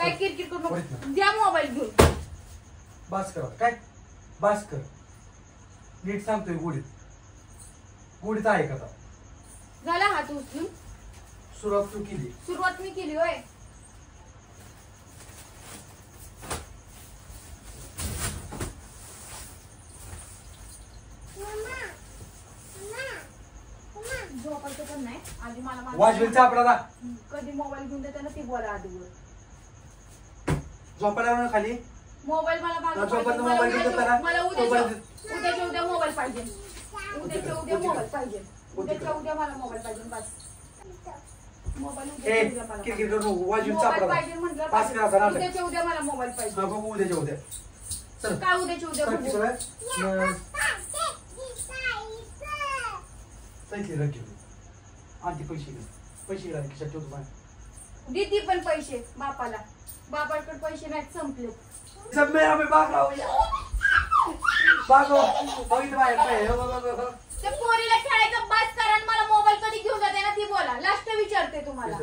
काय किरकिर करू नको, द्या मोबाईल घेऊन. बास कर काय, बास कर. नीट सांगतोय गोडीत, गोडीत आहे का? झाला हात उचलून. सुरुवात तू केली. सुरुवात मी केली होय. झोपायचं पण नाही आधी मला वाजवेल चापडा. कधी मोबाईल घेऊन देते ना ती बोला आधी. झोपायला खाली मोबाईल मला उद्याच्या उद्या मोबाईल पाहिजे. उद्याच्या उद्या मोबाईल पाहिजे. उद्याच्या उद्या मला मोबाईल पाहिजे. बस मोबाईल उद्याच्या उद्या मला मोबाईल पाहिजे. उद्याच्या उद्या काय उद्याच्या उद्या आणखी पैसे पैसे खिशात ठेवतो. देते पण पैसे बापाला. बापाकडे पैसे नाहीत, संपले. सब मेरा में भाग रहा हूँ भागो ते पोरीला खेळायचं बस करा. मला मोबाईल कधी घेऊन जाते ना ती बोला. लास्ट विचारते तुम्हाला.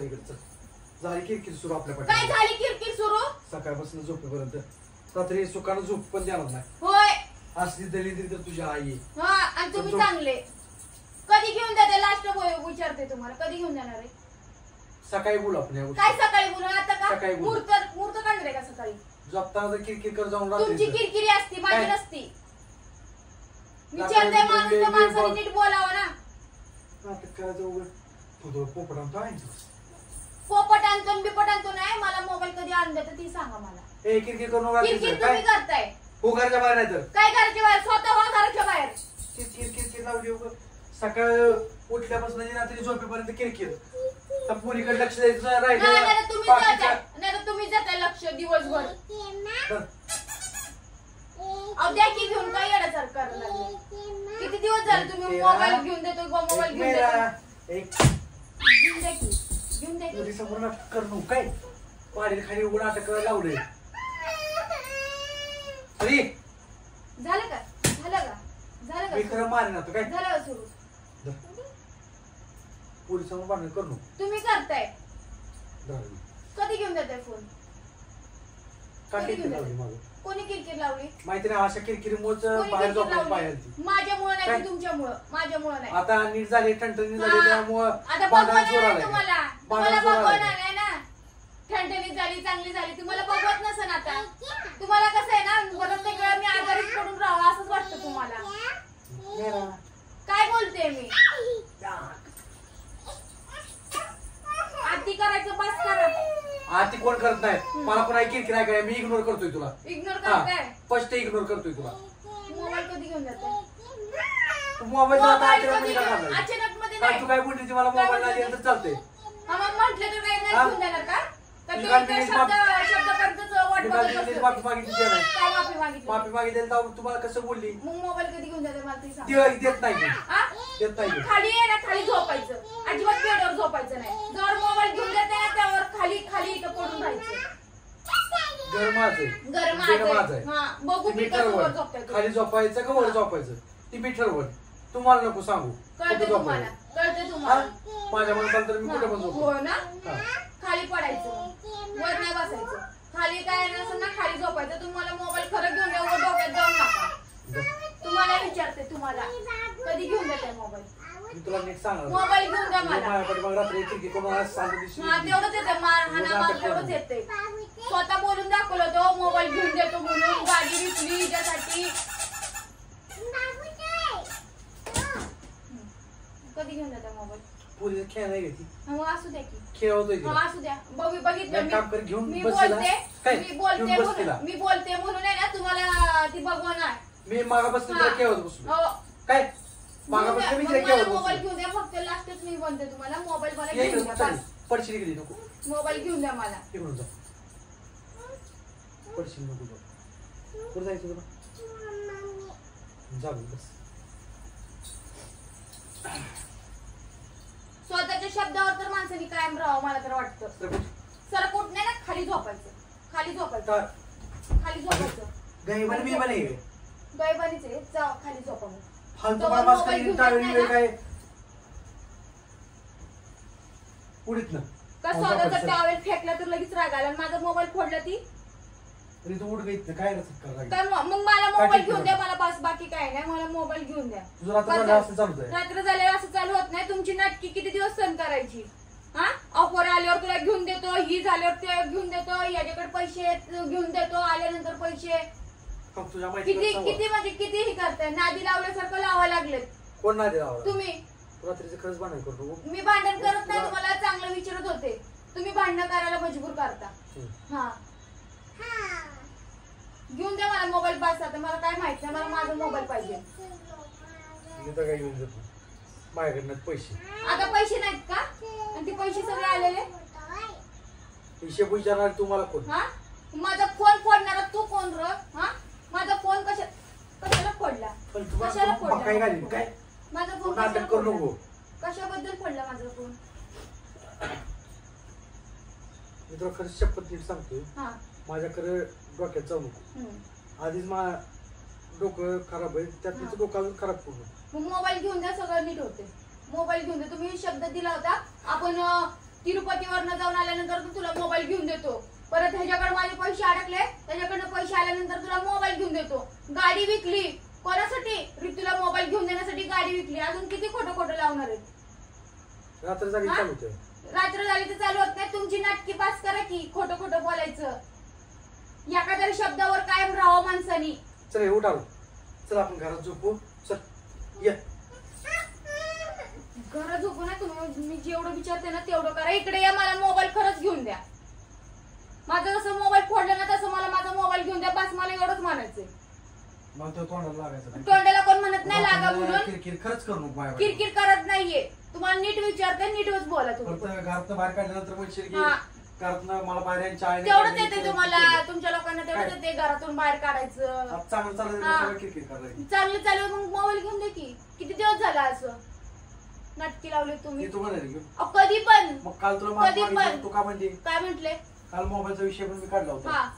झाली किरकिर सुरू आपल्या काय झाली किरकिर सुरू? सकाळपासून झोपेपर्यंत रात्री सुखानं झोप पण देणार नाही. होय असली दलिद्री तर तुझ्या आई. हा आणि तुम्ही चांगले. कधी घेऊन जाते लास्ट विचारते तुम्हाला. कधी घेऊन जाणार आहे? सकाळी बोलू आपण. काय सकाळी बोलू? आता का सकाळी मुहूर्त मुहूर्त काढणार का सकाळी? झोपताना तर किरकिर कर जाऊन तुमची किरकिरी असती, माझी नसती. विचारते माणूस तर माणसाने नीट बोलावं ना. पोपट आणतो बिपट आणतो नाही. मला मोबाईल कधी आणून देतं ती सांगा मला. किरकिर करून किरकिर तुम्ही करताय. हो घराच्या बाहेर नाही तर काय घराच्या बाहेर? स्वतः हो घराच्या बाहेर. किरकिर लावली. सकाळ उठल्यापासून रात्री झोपेपर्यंत किरकिर. पोरीकडे लक्ष द्यायचं नाही. तुम्ही जाताय लक्ष दिवसभर. द्या की घेऊन. काय येण्यासारखं करायला लागलं? किती दिवस झाले तुम्ही मोबाईल घेऊन देतो मोबाईल घेऊन देतो. घेऊन द्या की. घेऊन द्या की. समोर करू काय पाडील खाली उघड अटक लावले. अरे झालं का? झालं का? झालं का? मी खरं मारेन आता काय झालं सुरू. पोलिसांवर भांडण करू. तुम्ही करताय. कधी घेऊन जाताय फोन? कोणी किरकिर लावली? माहिती नाही. अशा किरकिरीमुळेच बाहेर झोपायला पाहिजे. माझ्यामुळे नाही, तुमच्यामुळं. माझ्यामुळे नाही. आता नीट झाली, ठणठणी झाली, त्यामुळं आता बघवत नाही तुम्हाला. तुम्हाला बघवणार नाही ना. ठणठणीत झाली, चांगली झाली. तुम्हाला बघवत नसेल आता. तुम्हाला कसं आहे ना, प्रत्येक वेळा मी आजारीच पडून राहावं असंच वाटतं तुम्हाला. काय बोलते मी? आती करायचं बस करा. आती कोण करत नाही. मला कोणा किरकिर आहे काय? मी इग्नोर करतोय तुला. इग्नोर करताय? स्पष्ट इग्नोर करतोय तुला. मोबाईल कधी घेऊन जाताय? मोबाईल अचानक मध्ये नाही. तू काय बोलली मला मोबाईल नाही दिला तर चालतंय. म्हटलं तर काय नाही घेऊन देणार का? माफी मागितली तुम्हाला कसं बोलली? मग मोबाईल कधी घेऊन जाते मला ती सांग. देत नाही. खाली आहे ना, खाली झोपायचं. अजिबात बेडवर झोपायचं नाही. जर मोबाईल घेऊन जाते ना त्यावर खाली खाली इथं पडून राहायचं. खाली झोपायचं का वर झोपायचं ती मी ठरवल. तुम्हाला नको सांगू. कळते तुम्हाला? कळते तुम्हाला? माझ्या मनात तर मी कुठे पण झोपतो. हो ना. खाली पडायचं, वर नाही बसायचं. खाली काय नसेल ना खाली झोपायचं. तुम्हाला मोबाईल खरं घेऊन द्या, डोक्यात जाऊ नका. तुम्हाला विचारते तुम्हाला कधी घेऊन देते मोबाईल? मी तुला नीट सांगणार. मोबाईल घेऊन द्या मला. रात्री तेवढंच येते मारहाणा तेवढंच येते. स्वतः बोलून दाखवलं तो मोबाईल घेऊन देतो म्हणून. गाडी विकली त्यासाठी. कधी घेऊन जाता मोबाईल? पुरी खेळ नाही घेतली. मग असू द्या की. खेळ होतोय असू द्या. बघितलं मी बोलते म्हणून आहे ना तुम्हाला ती बघवणार. मी मागापासून खेळत बसलो काय? मागापासून मी खेळत मोबाईल घेऊन द्या. फक्त लास्टच मी बोलते तुम्हाला मोबाईल मला घेऊन द्या. पडशील गेली नको. मोबाईल घेऊन द्या मला. घेऊन जा. पडशील नको. कुठं जायचं तुला? जा बस. स्वतःच्या शब्दावर तर माणसाने कायम राहावं मला तर वाटतं. सरकोट नाही ना, खाली झोपायचं. खाली झोपायचं. खाली झोपायचं. गैबानी मी बने गैबानीच आहे. जा खाली झोपा. मग फालतू काय उडीत ना का स्वतःचा टॉवेल फेकला तर लगेच राग आला आणि माझा मोबाईल फोडला ती तरी तू उठ गई काय तर मग मला मोबाईल घेऊन द्या. मला बस बाकी काय नाही, मला मोबाईल घेऊन द्या. तुझं रात्र चालू आहे. रात्र झाल्यावर असं चालू होत नाही. तुमची नाटकी किती दिवस सहन करायची? हा, ऑफर आल्यावर तुला घेऊन देतो, ही झाल्यावर ते घेऊन देतो, याच्याकडे पैसे घेऊन देतो, आल्यानंतर पैसे. किती किती म्हणजे किती हे करताय? नादी लावल्यासारखं लावायला लागलेत. कोण नादी लावला? तुम्ही. रात्रीचं खरंच भांडण करतो. मी भांडण करत नाही, तुम्हाला चांगलं विचारत होते. तुम्ही भांडण करायला मजबूर करता. हा, घेऊन द्या मला मोबाईल. बस आता मला काय माहित नाही, मला माझा मोबाईल पाहिजे. मी तर काय घेऊन देतो माझ्याकडनं पैसे. आता पैसे नाहीत का? आणि ते पैसे सगळे आलेले हिशेब विचारणार तू मला कोण? हा, माझा फोन फोडणारा तू कोण र? हा, माझा फोन कशाला फोडला? कशाला फोडला? काय माझा फोन नाटक करू नको. कशाबद्दल फोडला माझा फोन? मी तुला खरंच शपथ नीट सांगतोय. हा, माझ्याकडे डोक्यात जाऊ नको. आधीच डोकं खराब आहे, त्यात तिचं डोकं अजून खराब पूर्ण. मग मोबाईल घेऊन द्या, सगळं नीट होते. मोबाईल घेऊन द्या. तुम्ही शब्द दिला होता आपण तिरुपतीवरनं जाऊन आल्यानंतर तुला मोबाईल घेऊन देतो. परत ह्याच्याकडे माझे पैसे अडकले, त्याच्याकडनं पैसे आल्यानंतर तुला मोबाईल घेऊन देतो. गाडी विकली कोणासाठी? ऋतूला मोबाईल घेऊन देण्यासाठी गाडी विकली. अजून किती खोटं खोटं लावणार आहे? रात्र झाली चालू होते. रात्र झाली तर चालू होत नाही. तुमची नाटकी पास करा की खोटं खोटं बोलायचं. एखाद्या शब्दावर कायम राहावं माणसानी. चल उठ आलो. चल आपण घरात झोपू. चल ये. घरात झोपू ना तुम्ही. मी जेवढं विचारते ना तेवढं करा. इकडे या, मला मोबाईल खरंच घेऊन द्या. माझा जसं मोबाईल फोडला ना तसं मला माझा मोबाईल घेऊन द्या. बस मला एवढंच म्हणायचंय. मग तो तोंडाला लागायचं. तोंडाला कोण म्हणत नाही लागा म्हणून. किरकिर खरंच करू नको. किरकिर करत नाहीये. तुम्हाला नीट विचारते, नीटच बोला तुम्ही. घरात बाहेर काढल्यानंतर म्हणशील की घरातनं मला बाहेर तेवढंच येते तुम्हाला. तुमच्या लोकांना तेवढंच येते घरातून बाहेर काढायचं. चांगलं चाललं किरकिर करायला. चांगलं चालू मग मोबाईल घेऊन दे की. किती दिवस झाला असं नाटकी लावली तुम्ही? कधी पण. मग काल कधी तुला पण. तू का म्हणते? काय म्हटले? काल मोबाईलचा विषय पण मी काढला होता.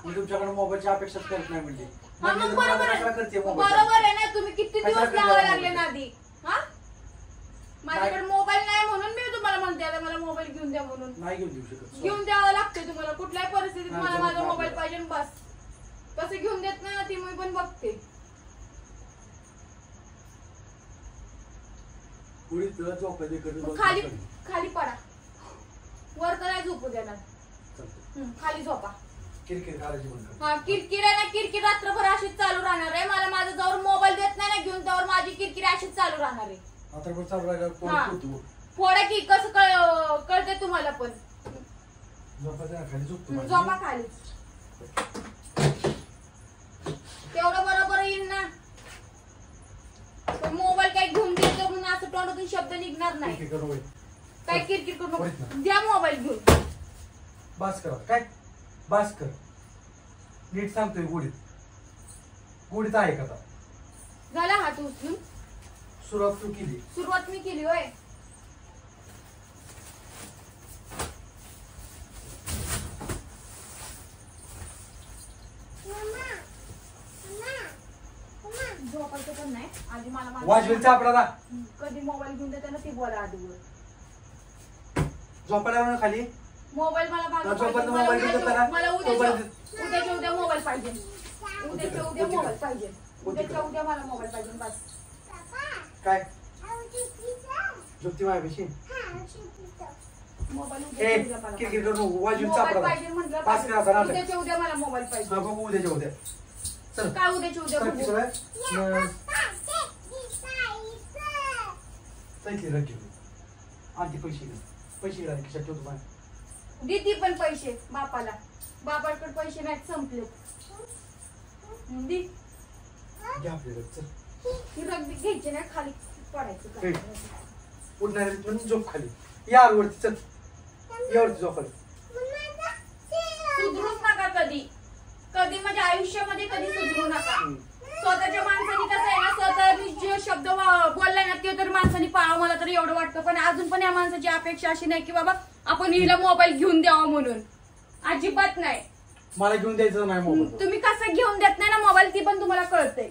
मी तुमच्याकडे मोबाईलची अपेक्षाच करत नाही म्हणजे. बरोबर आहे ना. तुम्ही किती दिवस लावायला लागले ना आधी? हा, माझ्याकडे मोबाईल नाही म्हणून मी तुम्हाला म्हणते आता मला मोबाईल घेऊन द्या म्हणून. नाही घेऊन देऊ शकत. घेऊन द्यावं लागते तुम्हाला. कुठल्याही परिस्थितीत मला माझा मोबाईल पाहिजे बस. कसं घेऊन देत नाही ना ती मी पण बघते. खाली खाली पडा. वर तर नाही झोपू देणार. खाली झोपा. किरकिर करायची बंद कर. हा, किरकिर आहे ना. किरकिर रात्रभर अशीच चालू राहणार आहे. मला माझा जवळ मोबाईल देत नाही ना घेऊन त्यावर माझी किरकिर अशीच चालू राहणार आहे. रात्रभर चालू राहिल्यावर फोडा की. कसं कळते तुम्हाला पण. खाली झोपतो. झोपा खाली. तेवढं बरोबर येईल ना. मोबाईल काय घेऊन देतो म्हणून असं तोंडातून शब्द निघणार नाही. काय किरकिर करू नको. द्या मोबाईल घेऊन. बस कर. काय बस कर. नीट सांगतोय. गोडीत आहे का? झाला हात उचलून. सुरुवात तू केली. सुरुवात मी केली होय. झोपायचं पण नाही आधी. मला वाजवेलचा आपला कधी मोबाईल घेऊन देते ना ती बोला आधी. झोपायला खाली मोबाईल मला उद्याच्या उद्या मोबाईल पाहिजे. उद्याच्या उद्या मोबाईल पाहिजे. उद्याच्या उद्या मला मोबाईल पाहिजे बस. काय झोपती माझ्यापाशी? मोबाईल पाहिजे म्हटलं. उद्याच्या उद्या मला मोबाईल पाहिजे. उद्याच्या उद्या. चल काय उद्याच्या उद्या आणखी पैसे खिशात ठेवतो. देते पण पैसे बापाला. बापाकडे पैसे नाहीत, संपले. रगबी घ्यायची नाही. खाली पडायचं. उठणार झोप खाली. यार वरती. चल यावरती झोपायला. सुधरूच नका कधी. कधी माझ्या आयुष्यामध्ये कधी सुधरू नका. स्वतःच्या माणसाने कसं आहे ना, स्वतः जे शब्द बोललाय ना ते तर माणसाने पाळावं. मला तर एवढं वाटतं. पण अजून पण या माणसाची अपेक्षा अशी नाही की बाबा आपण हिला मोबाईल घेऊन द्यावा म्हणून. अजिबात नाही. मला घेऊन द्यायचं नाही मोबाईल. तुम्ही कसं घेऊन देत नाही ना मोबाईल ती पण तुम्हाला कळतंय.